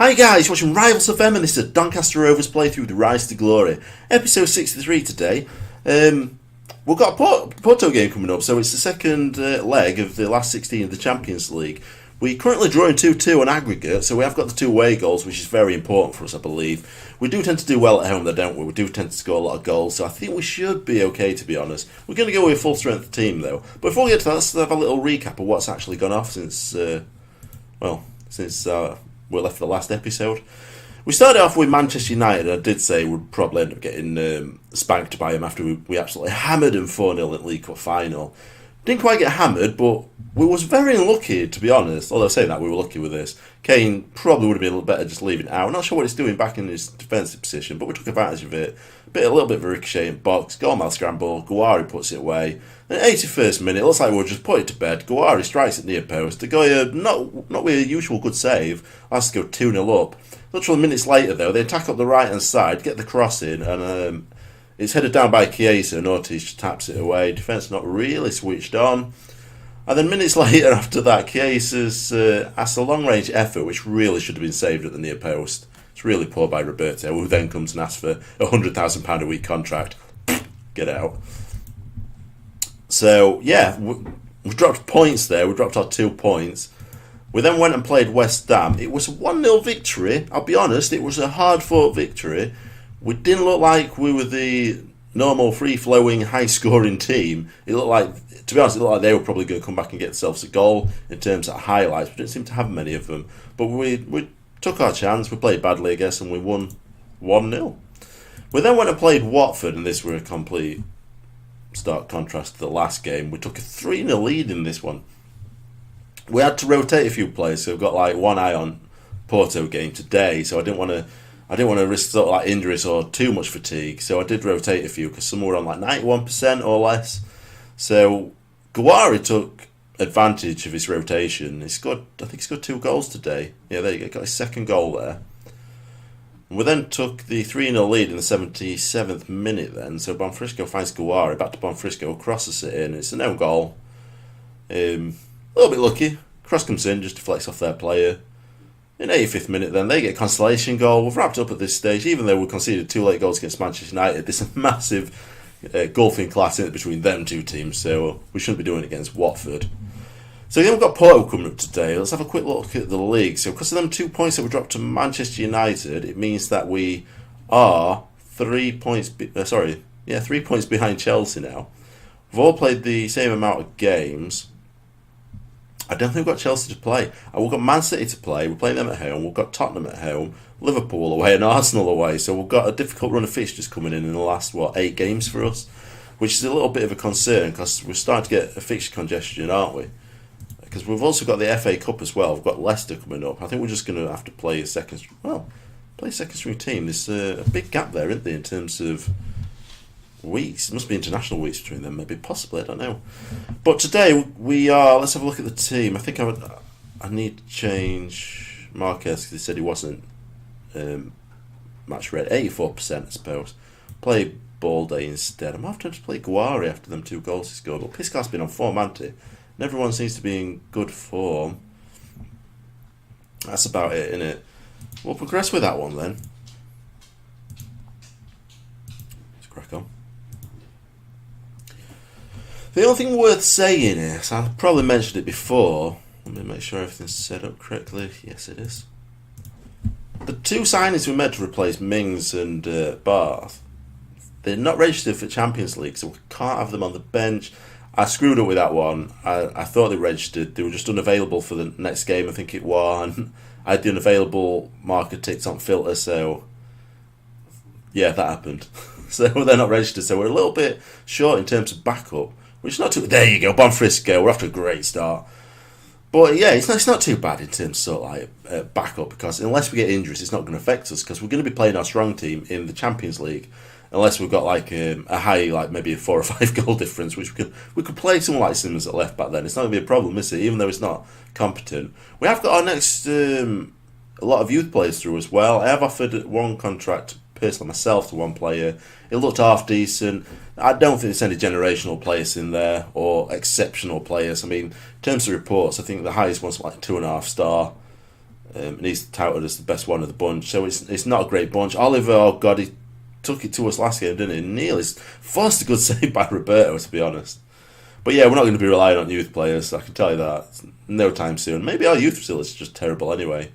Hi guys, watching Rivals FM, and this is a Doncaster Rovers playthrough of the Rise to Glory. Episode 63 today. We've got a Porto game coming up, so it's the second leg of the last 16 of the Champions League. We're currently drawing 2-2 on aggregate, so we have got the 2 away goals, which is very important for us, I believe. We do tend to do well at home, though, don't we? We do tend to score a lot of goals, so I think we should be okay, to be honest. We're going to go with a full-strength team, though. But before we get to that, let's have a little recap of what's actually gone off since we left the last episode. We started off with Manchester United. I did say we'd probably end up getting spanked by them after we absolutely hammered them 4-0 in the League Cup final. Didn't quite get hammered, but we was very unlucky, to be honest. Although saying that, we were lucky with this. Kane probably would have been a little better just leaving it out. I'm not sure what he's doing back in his defensive position, but we took advantage of it. A little bit of a ricochet in box, goalmouth scramble, Guari puts it away. Then 81st minute, it looks like we'll just put it to bed. Guari strikes at near post. De Gea, not with a usual good save, has to go 2-0 up. Literally minutes later, though, they attack up the right-hand side, get the cross in, and it's headed down by Chiesa, and Ortiz just taps it away. Defence not really switched on. And then minutes later after that, Chiesa's asked a long-range effort, which really should have been saved at the near post. It's really poor by Roberto, who then comes and asks for a £100,000 a week contract. Get out. So, yeah, we've dropped points there. We dropped our 2 points. We then went and played West Ham. It was a 1-0 victory. I'll be honest, it was a hard-fought victory. We didn't look like we were the normal, free-flowing, high-scoring team. It looked like, to be honest, it looked like they were probably going to come back and get themselves a goal in terms of highlights. We didn't seem to have many of them. But we took our chance. We played badly, I guess, and we won 1-0. We then went and played Watford, and this were a complete stark contrast to the last game. We took a 3-0 lead in this one. We had to rotate a few players, so we've got like one eye on Porto game today, so I didn't want to risk sort of like injuries or too much fatigue, so I did rotate a few because some were on like 91% or less. So Guari took advantage of his rotation. I think he scored 2 goals today. Yeah, there you go, got his second goal there. We then took the 3-0 lead in the 77th minute then, so Bonfrisco finds Guari, back to Bonfrisco, crosses it in, it's an own goal. A little bit lucky, cross comes in, just deflects off their player. In 85th minute then, they get a consolation goal. We've wrapped up at this stage, even though we conceded 2 late goals against Manchester United. There's a massive golfing class in it between them 2 teams, so we shouldn't be doing it against Watford. So then we've got Porto coming up today. Let's have a quick look at the league. So because of them 2 points that we dropped to Manchester United, it means that we are 3 points. 3 points behind Chelsea now. We've all played the same amount of games. I don't think we've got Chelsea to play. We've got Man City to play. We're playing them at home. We've got Tottenham at home, Liverpool away, and Arsenal away. So we've got a difficult run of fixtures coming in the last 8 games for us, which is a little bit of a concern because we're starting to get a fixture congestion, aren't we? Because we've also got the FA Cup as well. We've got Leicester coming up. I think we're just going to have to play a second string team. There's a big gap there, isn't there, in terms of weeks. It must be international weeks between them, maybe, possibly, I don't know. But today we are. Let's have a look at the team. I think I need to change Marquez because he said he wasn't match ready. 84%, I suppose. Play Balde instead. I'm after to play Guari after them 2 goals he scored. Well, Piscar's been on form, hasn't he? And everyone seems to be in good form. That's about it, innit? We'll progress with that one then. Let's crack on. The only thing worth saying is, I probably mentioned it before. Let me make sure everything's set up correctly. Yes, it is. The 2 signings we made to replace Mings and Barth, they're not registered for Champions League, so we can't have them on the bench. I screwed up with that one. I thought they registered. They were just unavailable for the next game, I think it was. And I had the unavailable marker ticked on filter, so yeah, that happened. So they're not registered, so we're a little bit short in terms of backup. Which is not too. There you go, Bonfrisco. We're off to a great start. But yeah, it's not too bad in terms of sort of like backup, because unless we get injuries, it's not going to affect us because we're going to be playing our strong team in the Champions League. Unless we've got like a high, like maybe a 4 or 5 goal difference, which we could play someone like Simmons at left back. Then it's not going to be a problem, is it? Even though it's not competent, we have got our next a lot of youth players through as well. I have offered 1 contract personally myself to 1 player. It looked half decent. I don't think there's any generational players in there or exceptional players. I mean, in terms of reports, I think the highest one's like 2.5 star. And he's touted as the best one of the bunch, so it's not a great bunch. Oliver, oh God, he took it to us last game, didn't he? Neil is forced a good save by Roberto, to be honest. But yeah, we're not going to be relying on youth players, I can tell you that. No time soon. Maybe our youth facility is just terrible anyway.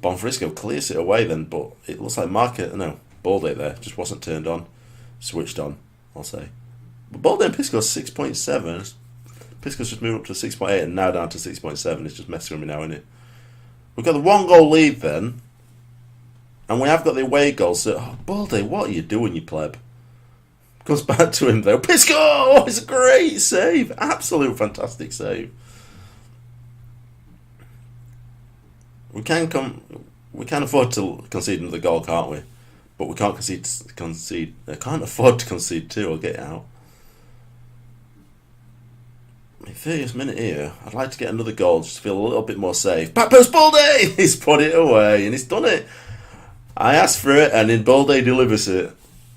Bonfrisco clears it away then, but it looks like Balde there just wasn't turned on. Switched on, I'll say. But Balde and Pisco's 6.7. Pisco's just moved up to 6.8 and now down to 6.7. It's just messing with me now, isn't it? We've got the 1-goal lead then. And we have got the away goal. So, Balde, what are you doing, you pleb? Comes back to him though. Pisco! Oh, it's a great save. Absolute fantastic save. We can afford to concede another goal, can't we? But we can't concede. I can't afford to concede two. I'll get it out. 30th minute here. I'd like to get another goal just to feel a little bit more safe. Back post Balde! He's put it away and he's done it. I asked for it and then Balde delivers it.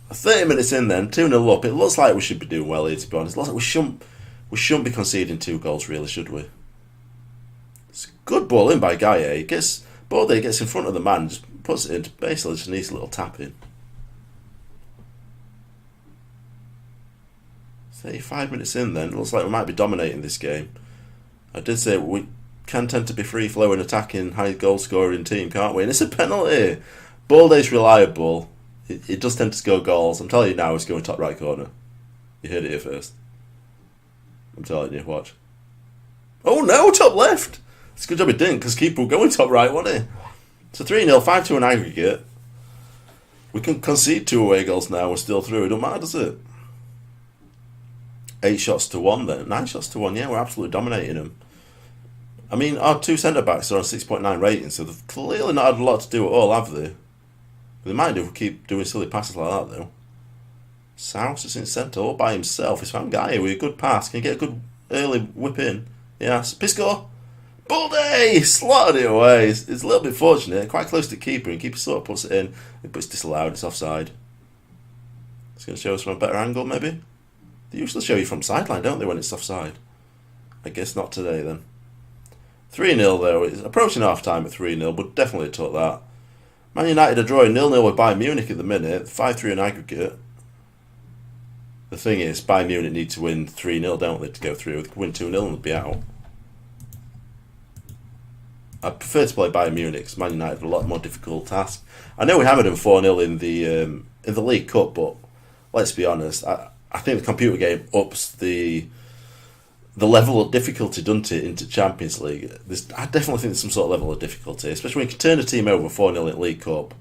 30 minutes in then, 2-0 up. It looks like we should be doing well here, to be honest. It looks like we shouldn't be conceding 2 goals, really, should we? It's a good ball in by Gaye. Balde gets in front of the man, just puts it in, basically just needs a little tap in. 35 minutes in then, it looks like we might be dominating this game. I did say we can tend to be free-flowing, attacking, high goal-scoring team, can't we? And it's a penalty. Balde's reliable. It does tend to score goals. I'm telling you now, it's going top right corner. You heard it here first. I'm telling you, watch. Oh no, top left! It's a good job it didn't, because keeper will go in top right, won't he? So 3-0, 5-2 in aggregate. We can concede 2 away goals now, we're still through. It don't matter, does it? 8 shots to 1 then. 9 shots to 1, yeah, we're absolutely dominating them. I mean, our 2 centre-backs are on 6.9 rating, so they've clearly not had a lot to do at all, have they? They might do if we keep doing silly passes like that, though. South is in centre all by himself. He's found Guy with a good pass. Can he get a good early whip in? Yes. Pisco! Balde! Slotted it away. It's a little bit fortunate. Quite close to keeper, and keeper sort of puts it in. But it's disallowed. It's offside. It's going to show us from a better angle, maybe? They usually show you from sideline, don't they, when it's offside? I guess not today, then. 3-0, though. It's approaching half-time at 3-0, but definitely took that. Man United are drawing 0-0 with Bayern Munich at the minute. 5-3 in aggregate. The thing is, Bayern Munich need to win 3-0, don't they, to go through. If they could win 2-0 and they'd be out. I prefer to play Bayern Munich because Man United have a lot more difficult task. I know we hammered them 4-0 in the League Cup, but let's be honest, I think the computer game ups the level of difficulty, doesn't it, into Champions League. I definitely think there's some sort of level of difficulty, especially when you can turn a team over 4-0 in League Cup,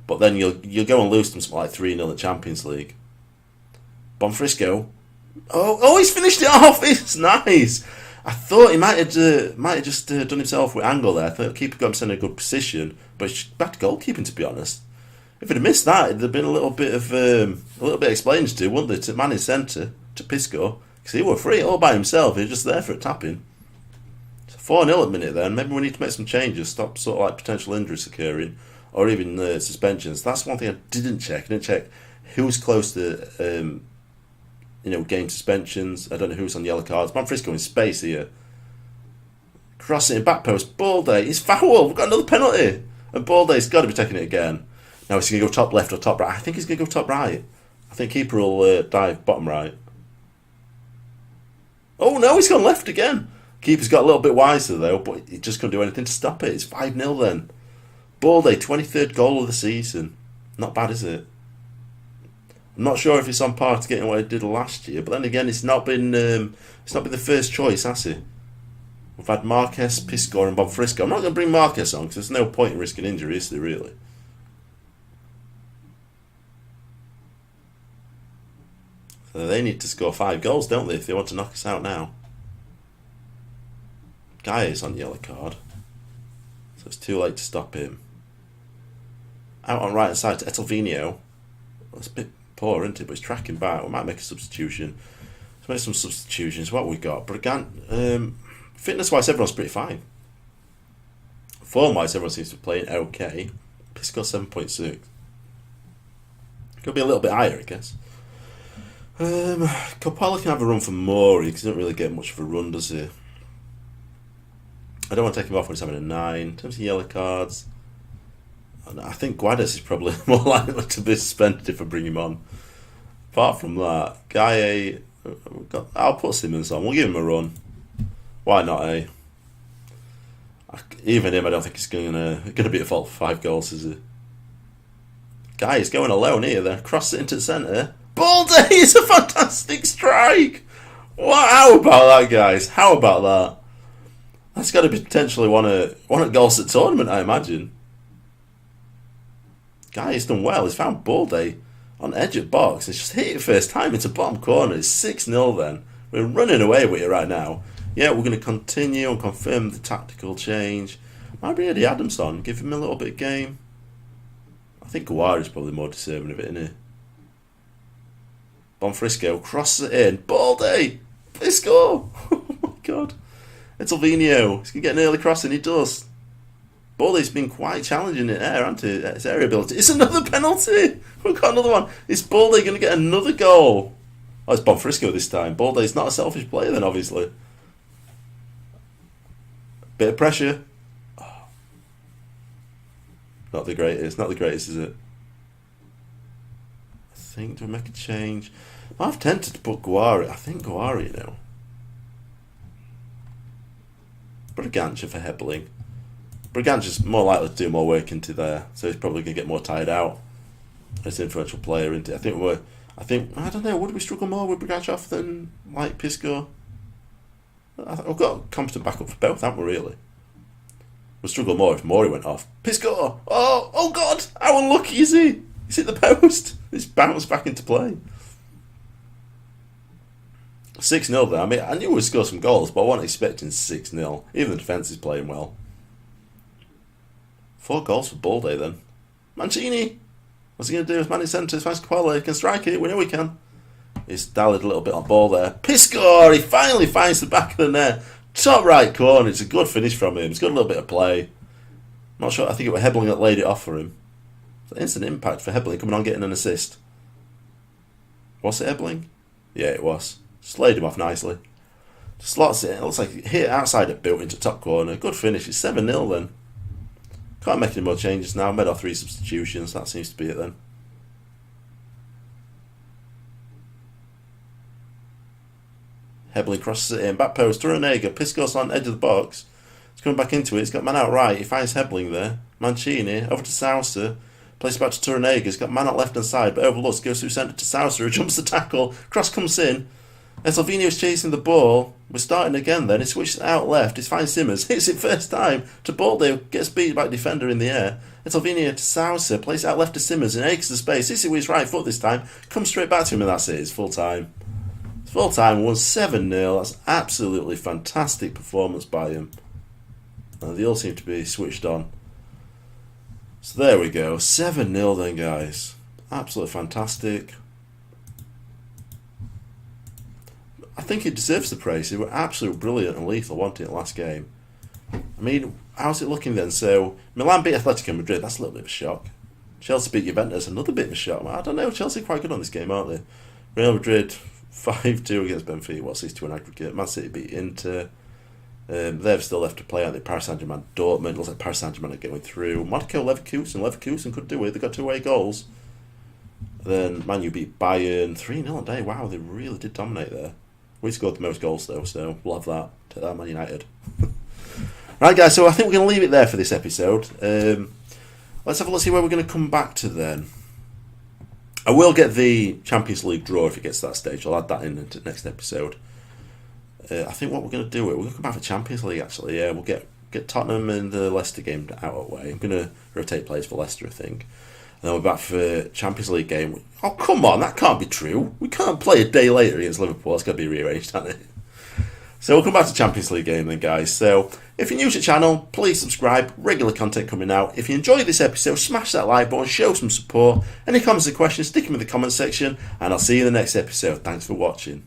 but then you'll go and lose them something like 3-0 in Champions League. Bonfrisco. Oh, he's finished it off. It's nice. I thought he might have just done himself with angle there. I thought the keeper got himself in a good position, but it's back to goalkeeping, to be honest. If he'd have missed that, it'd have been a little bit explained to, wouldn't it? To man in centre, to Pisco, because he were free all by himself. He was just there for a tapping. So 4-0 at the minute then. Maybe we need to make some changes, stop sort of like potential injuries occurring, or even suspensions. That's one thing I didn't check. I didn't check who's close to game suspensions. I don't know who's on yellow cards. Bonfrisco in space here. Crossing in back post. Balde. He's foul. We've got another penalty. And Balde's got to be taking it again. Now he's going to go top left or top right. I think he's going to go top right. I think keeper will dive bottom right. Oh no, he's gone left again. Keeper's got a little bit wiser though, but he just couldn't do anything to stop it. It's 5-0 then. Balde, 23rd goal of the season. Not bad, is it? I'm not sure if it's on par to getting what he did last year, but then again, it's not been the first choice, has it? We've had Marquez, Pisco, and Bonfrisco. I'm not going to bring Marquez on because there's no point in risking injury, is there really? So they need to score 5 goals, don't they, if they want to knock us out now? Guy is on yellow card, so it's too late to stop him. Out on right hand side to Etelvino. That's a bit poor, isn't it? But he's tracking back. We might make a substitution. Let's make some substitutions. What have we got? Brigant. Fitness-wise, everyone's pretty fine. Form-wise, everyone seems to be playing okay. Pisco 7.6. Could be a little bit higher, I guess. Coppola can have a run for Mori because he doesn't really get much of a run, does he? I don't want to take him off when he's having a 9. In terms of yellow cards, I think Guedes is probably more likely to be suspended if I bring him on. Apart from that, Guy, I'll put Simmons on. We'll give him a run. Why not, eh? Even him, I don't think he's gonna be at fault for 5 goals, is he? Guy is going alone here. Then cross it into the centre. Baldy is a fantastic strike. What? How about that, guys? How about that? That's got to be potentially one of goals at the tournament, I imagine. Guy has done well. He's found Baldy on edge of box. He's just hit it first time into bottom corner. It's 6-0 then. We're running away with it right now. Yeah, we're going to continue and confirm the tactical change. Might be Eddie Adams on. Give him a little bit of game. I think Guar is probably more deserving of it, isn't he? Bonfrisco crosses it in. Baldy! They score! Oh my god. It's Alvinho. He's going to get an early crossing. He does. Baldy's been quite challenging in air, hasn't he? His area ability. It's another penalty! We've got another one. Is Baldy going to get another goal? Oh, it's Bonfrisco this time. Baldy's not a selfish player then, obviously. Bit of pressure. Oh. Not the greatest. Not the greatest, is it? I think, do we make a change? I've tempted to put Guari. I think Guari, you know. Bragança for Hebling. Braganca's more likely to do more work into there, so he's probably going to get more tired out. As an influential player, into. I don't know. Would we struggle more with Braganca than like Pisco? We've got competent backup for both, haven't we? Really. We'll struggle more if Mori went off. Pisco! Oh God! How unlucky is he? He's hit the post. He's bounced back into play. 6-0 there. I mean, I knew we'd score some goals, but I wasn't expecting 6-0. Even the defence is playing well. 4 goals for Baldy then. Mancini! What's he going to do? His man in centre, finds Capella. He can strike it. We know he can. He's dallied a little bit on ball there. Pisco! He finally finds the back of the net. Top right corner. It's a good finish from him. He's got a little bit of play. Not sure. I think it was Hebling that laid it off for him. It's an instant impact for Hebling coming on getting an assist. Was it Hebling? Yeah, it was. Just laid him off nicely. Slots it. It looks like he hit outside it, built into top corner. Good finish. It's 7-0 then. Can't make any more changes now. Made our 3 substitutions. That seems to be it then. Hebling crosses it in. Back post. Turanega. Pisco's on edge of the box. He's coming back into it. He's got man out right. He finds Hebling there. Mancini. Over to Sousa. Plays back to Turanega. He's got man out left hand side, but overlooks. Goes through centre to Sousa, who jumps the tackle. Cross comes in. Salvino's chasing the ball. We're starting again then. He switches out left. He finds Simmons. Hits it first time to Baldy. Gets beat by defender in the air. Salvino to Sousa. Plays out left to Simmons and acres the space. Hits it with his right foot this time. Comes straight back to him and that's it. It's full time. It's full time. 1-7-0. That's absolutely fantastic performance by him. And they all seem to be switched on. So there we go. 7-0 then, guys. Absolutely fantastic. I think he deserves the praise. He were absolutely brilliant and lethal, wasn't it, last game? I mean, how's it looking then? So, Milan beat Atletico Madrid. That's a little bit of a shock. Chelsea beat Juventus. Another bit of a shock. I don't know. Chelsea are quite good on this game, aren't they? Real Madrid 5-2 against Benfica. 6-2 in aggregate. Man City beat Inter. They've still left to play, aren't they? Paris Saint-Germain, Dortmund. Looks like Paris Saint-Germain are going through. Monaco, Leverkusen. Leverkusen could do it. They got 2 away goals. Then Man U beat Bayern 3-0 a day. Wow, they really did dominate there. We scored the most goals though, so we'll have that. Take that, Man United. Right, guys, so I think we're going to leave it there for this episode. Let's have a look, see where we're going to come back to then. I will get the Champions League draw if it gets to that stage. I'll add that in into the next episode. I think what we're going to do, we're going to come back for Champions League actually. Yeah, we'll get Tottenham and the Leicester game out of the way. I'm going to rotate players for Leicester, I think. And then we're back for Champions League game. Oh, come on, that can't be true. We can't play a day later against Liverpool. It's got to be rearranged, hasn't it? So we'll come back to Champions League game then, guys. So if you're new to the channel, please subscribe. Regular content coming out. If you enjoyed this episode, smash that like button, show some support. Any comments or questions, stick them in the comment section. And I'll see you in the next episode. Thanks for watching.